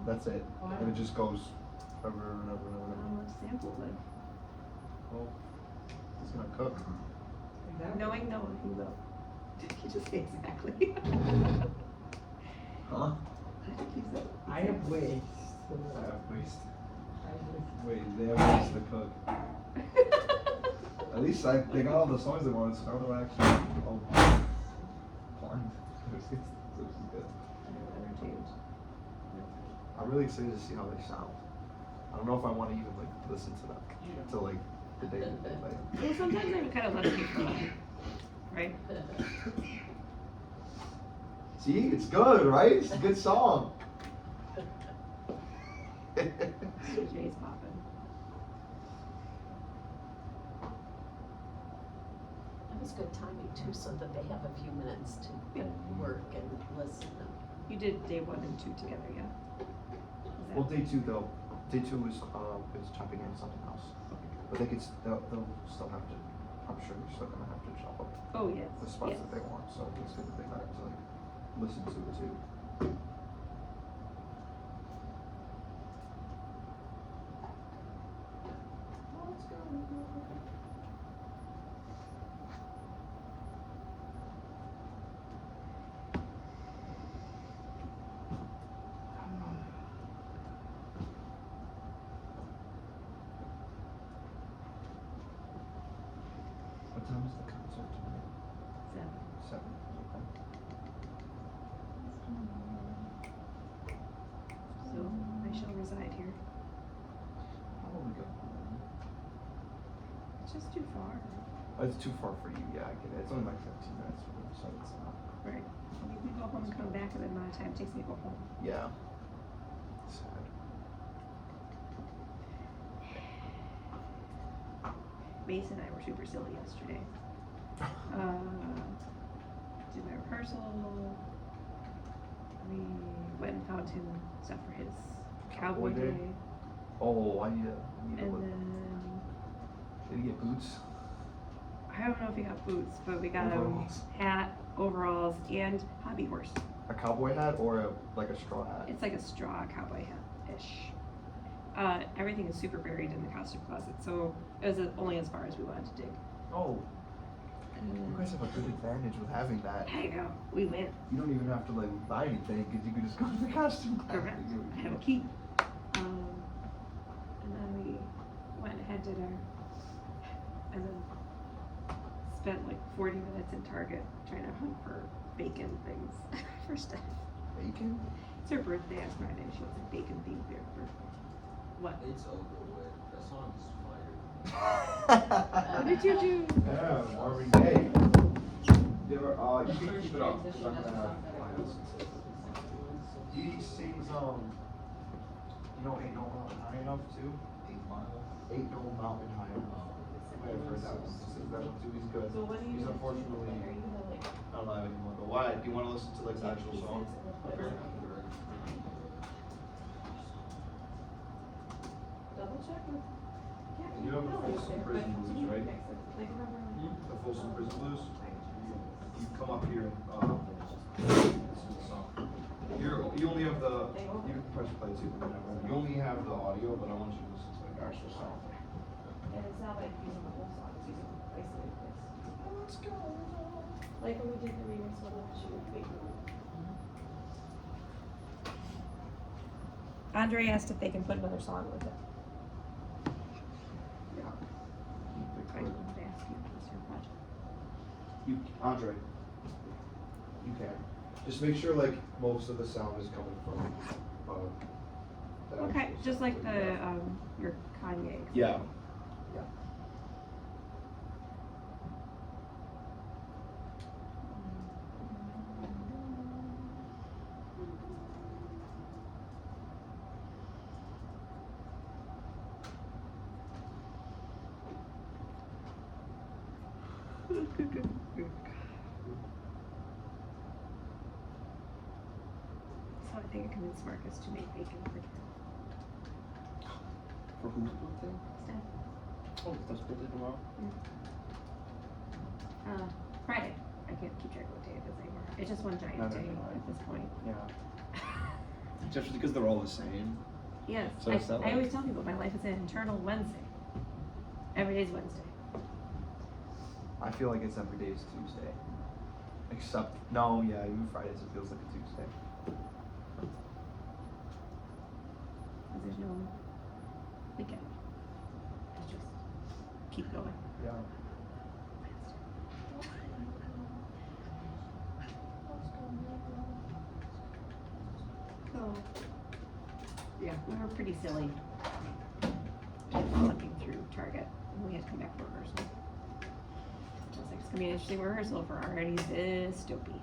[SPEAKER 6] That's it. And it just goes forever and ever and
[SPEAKER 8] I
[SPEAKER 6] ever.
[SPEAKER 8] don't know what to sample, but
[SPEAKER 6] Well, he's gonna cook.
[SPEAKER 8] knowing Noah, he will. Did he just say exactly?
[SPEAKER 6] Huh?
[SPEAKER 8] I think he said.
[SPEAKER 6] I have waste. I have waste. Wait, they have waste to cook. At least they got all the songs they wanted, so now they're actually all blind. This is good. I'm really excited to see how they sound. I don't know if I want to even like listen to them till like the day that they play.
[SPEAKER 8] Well, sometimes I would kind of let it be fun, right?
[SPEAKER 6] See, it's good, right? It's a good song.
[SPEAKER 8] Jay's popping.
[SPEAKER 2] That was good timing too, so that they have a few minutes to work and listen.
[SPEAKER 8] You did day 1 and 2 together, yeah? Is that-
[SPEAKER 6] Well, day 2 though. Day 2 is chopping in something else. But they could they'll still have to. I'm sure they're still gonna have to chop up
[SPEAKER 8] Oh, yes,
[SPEAKER 6] the spots
[SPEAKER 8] yes.
[SPEAKER 6] that they want. So it's good that they got to like listen to it too. What time is the concert tonight? 7. Okay.
[SPEAKER 8] So I shall reside here.
[SPEAKER 6] How will we go?
[SPEAKER 8] It's just too far.
[SPEAKER 6] Oh, it's too far for you. Yeah, I get it. It's only like 15 minutes for me, so it's not.
[SPEAKER 8] Right. You can go home and come back, and then my time takes me to go home.
[SPEAKER 6] Yeah. Sad.
[SPEAKER 8] Mason and I were super silly yesterday. Did my rehearsal. We went and found him stuff for his cowboy
[SPEAKER 6] Cowboy Day?
[SPEAKER 8] day.
[SPEAKER 6] Oh, I need
[SPEAKER 8] And
[SPEAKER 6] to look.
[SPEAKER 8] then
[SPEAKER 6] Did he get boots?
[SPEAKER 8] I don't know if he got boots, but we got him
[SPEAKER 6] Overalls.
[SPEAKER 8] hat, overalls, and hobby horse.
[SPEAKER 6] A cowboy hat or like a straw hat?
[SPEAKER 8] It's like a straw cowboy hat-ish. Everything is super buried in the costume closet, so it was only as far as we wanted to dig.
[SPEAKER 6] Oh, you
[SPEAKER 8] And
[SPEAKER 6] guys have a good advantage with having that.
[SPEAKER 8] there you go, we win.
[SPEAKER 6] You don't even have to like buy anything because you can just go to the costume class.
[SPEAKER 8] Correct. I have a key. And then we went and had dinner, and then spent like 40 minutes in Target trying to hunt for bacon things for Steph.
[SPEAKER 6] Bacon?
[SPEAKER 8] It's her birthday on Friday. She wants a bacon themed birthday. What?
[SPEAKER 7] It's over with. That song is fire.
[SPEAKER 8] What did you do?
[SPEAKER 4] Yeah, Marvin Gaye. You can keep it up, 'cause I'm gonna have finals. He sings, you know, Ain't No Mountain High Enough too? 8 Mile. Ain't No Mountain High Enough. You might have heard that one. He sings that one too, he's good. He's unfortunately not alive anymore, but why? Do you wanna listen to like the actual song?
[SPEAKER 8] Double check.
[SPEAKER 4] You have the Folsom Prison Blues, right? The Folsom Prison Blues? You come up here and, listen to the song. You only have the, you can press play too, but whatever. You only have the audio, but I want you to listen to the actual song.
[SPEAKER 8] And it's not like using the whole song, it's using isolated bits. Like when we did the remix with the shoot. Andre asked if they can put another song with it.
[SPEAKER 4] Yeah.
[SPEAKER 8] why I wanted to ask you, what's your project?
[SPEAKER 6] You, Andre, you can. Just make sure like most of the sound is coming from, the
[SPEAKER 8] Okay,
[SPEAKER 6] actual
[SPEAKER 8] just like
[SPEAKER 6] sound,
[SPEAKER 8] the, your Kanye.
[SPEAKER 6] Yeah. Yeah.
[SPEAKER 8] So I think I convinced Marcus to make bacon for dinner.
[SPEAKER 6] For whose birthday?
[SPEAKER 8] Steph.
[SPEAKER 6] Oh, that's birthday tomorrow?
[SPEAKER 8] Friday. I can't keep track of what day it is anymore. It's just one giant
[SPEAKER 6] Neither
[SPEAKER 8] day
[SPEAKER 6] can I.
[SPEAKER 8] at this point.
[SPEAKER 6] Yeah. Just because they're all the same.
[SPEAKER 8] Yes,
[SPEAKER 6] So it's not
[SPEAKER 8] I
[SPEAKER 6] like-
[SPEAKER 8] always tell people my life is an internal Wednesday. Every day's Wednesday.
[SPEAKER 6] I feel like it's every day is Tuesday. Except, no, yeah, even Fridays it feels like a Tuesday.
[SPEAKER 8] Because there's no weekend. It's just keep going.
[SPEAKER 6] Yeah.
[SPEAKER 8] So, yeah, we were pretty silly. Looking through Target, and we had to come back for rehearsal. I was like, it's gonna be an interesting rehearsal if we're already this dopey.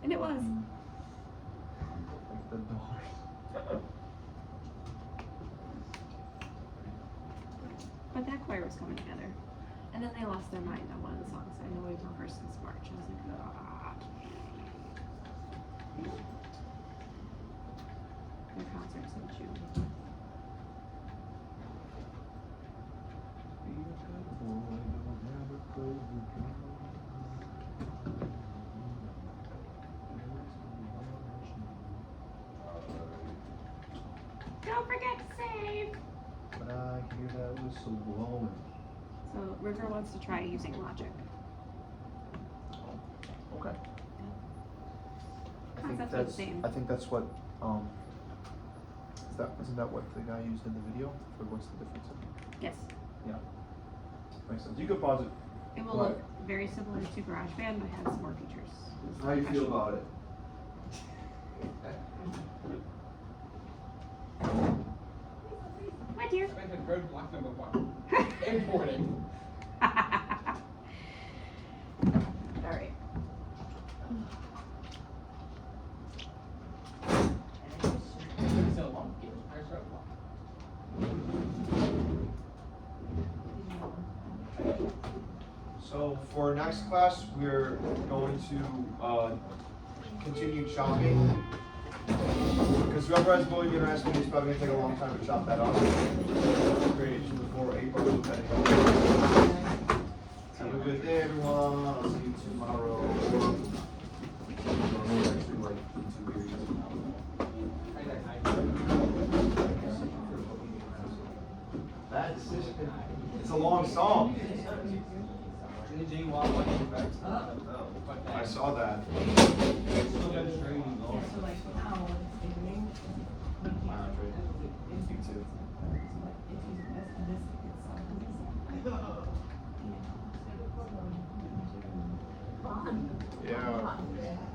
[SPEAKER 8] And it was.
[SPEAKER 6] Like the doors.
[SPEAKER 8] But that choir was coming together. And then they lost their mind on one of the songs. I know we've rehearsed since March. I was like, ah. Their concert's in June. Don't forget to save!
[SPEAKER 6] But I hear that whistle blowing.
[SPEAKER 8] So River wants to try using Logic.
[SPEAKER 6] Okay.
[SPEAKER 8] Concepts are the same.
[SPEAKER 6] I think that's what, isn't that what the guy used in the video? Or what's the difference?
[SPEAKER 8] Yes.
[SPEAKER 6] Yeah. Makes sense. You can pause it.
[SPEAKER 8] It will look very similar to GarageBand, but has more features.
[SPEAKER 6] How you feel about it?
[SPEAKER 8] My dear.
[SPEAKER 7] I had road block number 1. Importing.
[SPEAKER 8] Alright.
[SPEAKER 7] So long. Where's roadblock?
[SPEAKER 4] So for next class, we're going to continue chopping. Because whoever has bullying interacting is probably gonna take a long time to chop that up. Great, before April. Okay. Have a good day, everyone. I'll see you tomorrow. Bad decision. It's a long song. I saw that. You too. Yeah.